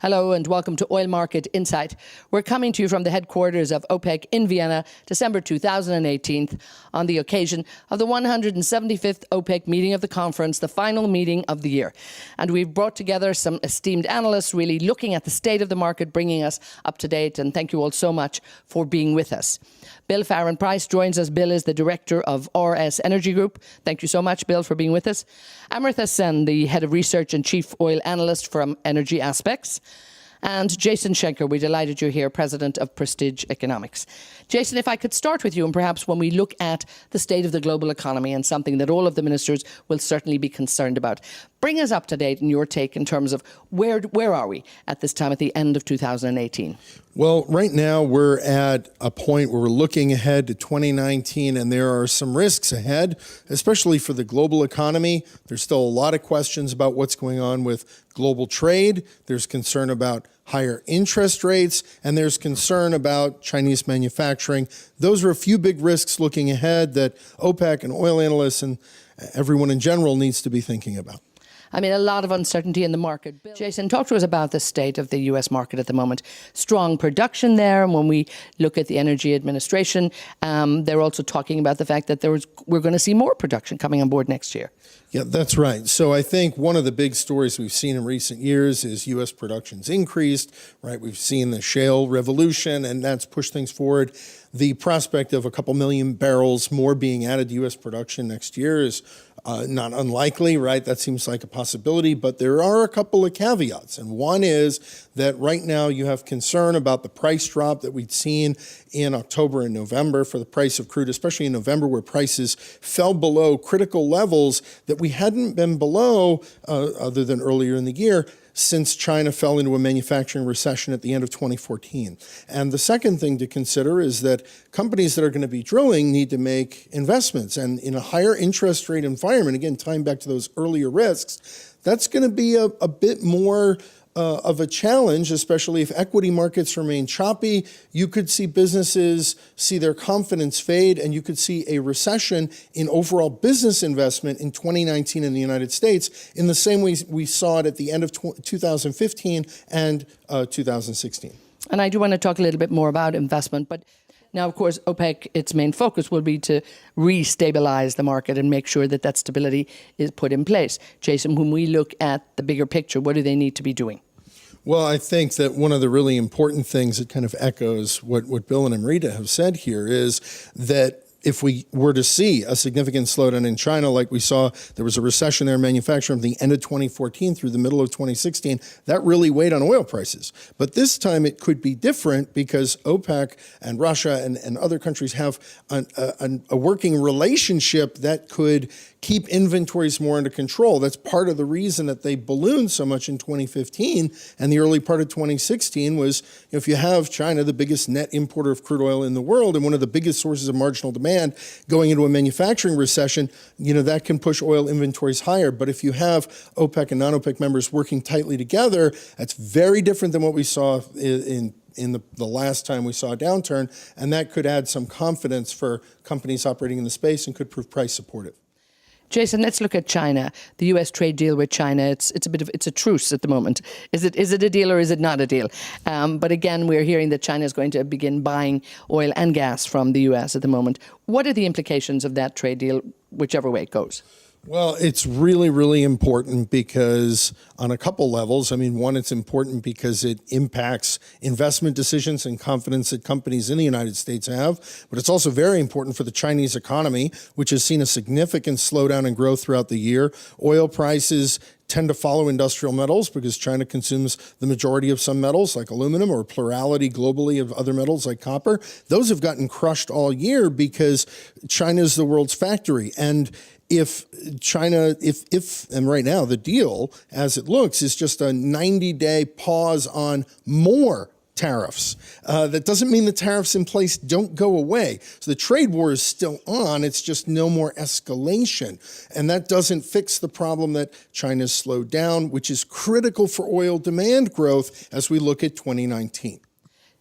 Hello and welcome to Oil Market Insight. We're coming to you from the headquarters of OPEC in Vienna, December 2018, on the occasion of the 175th OPEC meeting of the conference, the final meeting of the year. And we've brought together some esteemed analysts really looking at the state of the market, bringing us up to date. And thank you all so much for being with us. Bill Farron-Price joins us. Bill is the director of RS Energy Group. Thank you so much, Bill, for being with us. Amrita Sen, the head of research and chief oil analyst from Energy Aspects. And Jason Schenker, we're delighted you're here, president of Prestige Economics. Jason, if I could start with you, and perhaps when we look at the state of the global economy and something that all of the ministers will certainly be concerned about, bring us up to date in your take in terms of where are we at this time at the end of 2018? Well, right now we're at a point where we're looking ahead to 2019, and there are some risks ahead, especially for the global economy. There's still a lot of questions about what's going on with global trade. There's concern about higher interest rates, and there's concern about Chinese manufacturing. Those are a few big risks looking ahead that OPEC and oil analysts and everyone in general needs to be thinking about. I mean, a lot of uncertainty in the market. Jason, talk to us about the state of the U.S. market at the moment. Strong production there. And when we look at the Energy Administration, they're also talking about the fact that we're going to see more production coming on board next year. Yeah, that's right. So I think one of the big stories we've seen in recent years is U.S. production's increased, right? We've seen the shale revolution, and that's pushed things forward. The prospect of a couple million barrels more being added to U.S. production next year is not unlikely, right? That seems like a possibility, but there are a couple of caveats. And one is that right now you have concern about the price drop that we'd seen in October and November for the price of crude, especially in November, where prices fell below critical levels that we hadn't been below other than earlier in the year since China fell into a manufacturing recession at the end of 2014. And the second thing to consider is that companies that are going to be drilling need to make investments. And in a higher interest rate environment, again, tying back to those earlier risks, that's going to be a bit more of a challenge, especially if equity markets remain choppy. You could see businesses see their confidence fade, and you could see a recession in overall business investment in 2019 in the United States in the same way we saw it at the end of 2015 and 2016. And I do want to talk a little bit more about investment, but now, of course, OPEC, its main focus will be to re-stabilize the market and make sure that that stability is put in place. Jason, when we look at the bigger picture, what do they need to be doing? Well, I think that one of the really important things that kind of echoes what Bill and Amrita have said here is that if we were to see a significant slowdown in China, like we saw, there was a recession there in manufacturing from the end of 2014 through the middle of 2016, that really weighed on oil prices. But this time it could be different because OPEC and Russia and other countries have a working relationship that could keep inventories more under control. That's part of the reason that they ballooned so much in 2015 and the early part of 2016 was, if you have China, the biggest net importer of crude oil in the world and one of the biggest sources of marginal demand going into a manufacturing recession, that can push oil inventories higher. But if you have OPEC and non-OPEC members working tightly together, that's very different than what we saw in the last time we saw a downturn, and that could add some confidence for companies operating in the space and could prove price supportive. Jason, let's look at China. The U.S. trade deal with China, it's a truce at the moment. Is it a deal or is it not a deal? But again, we're hearing that China is going to begin buying oil and gas from the U.S. at the moment. What are the implications of that trade deal, whichever way it goes? Well, it's really, really important because on a couple levels. I mean, one, it's important because it impacts investment decisions and confidence that companies in the United States have. But it's also very important for the Chinese economy, which has seen a significant slowdown in growth throughout the year. Oil prices tend to follow industrial metals because China consumes the majority of some metals like aluminum or a plurality globally of other metals like copper. Those have gotten crushed all year because China is the world's factory. And if China, and right now the deal as it looks is just a 90-day pause on more tariffs. That doesn't mean the tariffs in place don't go away. So the trade war is still on. It's just no more escalation. And that doesn't fix the problem that China's slowed down, which is critical for oil demand growth as we look at 2019.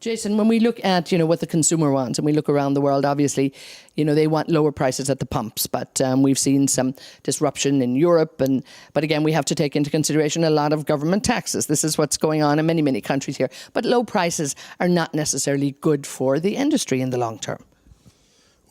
Jason, when we look at, what the consumer wants and we look around the world, obviously, they want lower prices at the pumps, but we've seen some disruption in Europe. But again, we have to take into consideration a lot of government taxes. This is what's going on in many, many countries here. But low prices are not necessarily good for the industry in the long term.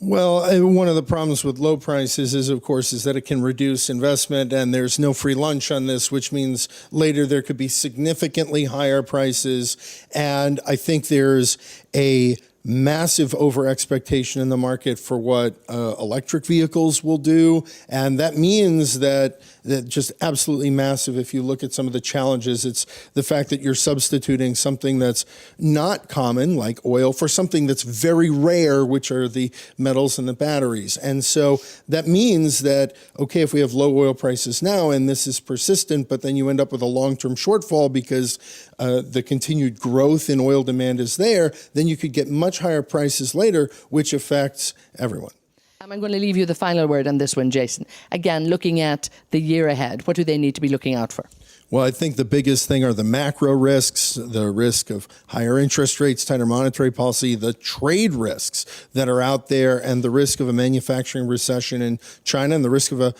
Well, one of the problems with low prices is, of course, is that it can reduce investment, and there's no free lunch on this, which means later there could be significantly higher prices. And I think there's a massive over-expectation in the market for what electric vehicles will do. And that means that just absolutely massive. If you look at some of the challenges, it's the fact that you're substituting something that's not common, like oil, for something that's very rare, which are the metals and the batteries. And so that means that, okay, if we have low oil prices now and this is persistent, but then you end up with a long-term shortfall because the continued growth in oil demand is there, then you could get much higher prices later, which affects everyone. I'm going to leave you the final word on this one, Jason. Again, looking at the year ahead, what do they need to be looking out for? Well, I think the biggest thing are the macro risks, the risk of higher interest rates, tighter monetary policy, the trade risks that are out there, and the risk of a manufacturing recession in China, and the risk of a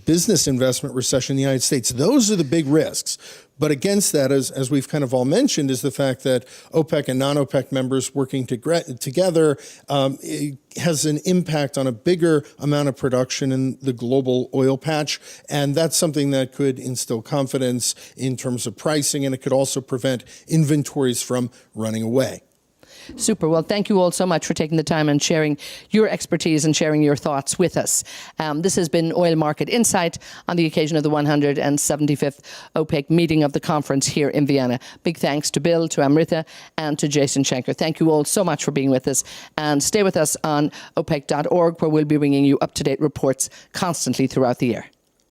business investment recession in the United States. Those are the big risks. But against that, as we've kind of all mentioned, is the fact that OPEC and non-OPEC members working together has an impact on a bigger amount of production in the global oil patch. And that's something that could instill confidence in terms of pricing, and it could also prevent inventories from running away. Super. Well, thank you all so much for taking the time and sharing your expertise and sharing your thoughts with us. This has been Oil Market Insight on the occasion of the 175th OPEC meeting of the conference here in Vienna. Big thanks to Bill, to Amrita, and to Jason Schenker. Thank you all so much for being with us. And stay with us on OPEC.org, where we'll be bringing you up-to-date reports constantly throughout the year.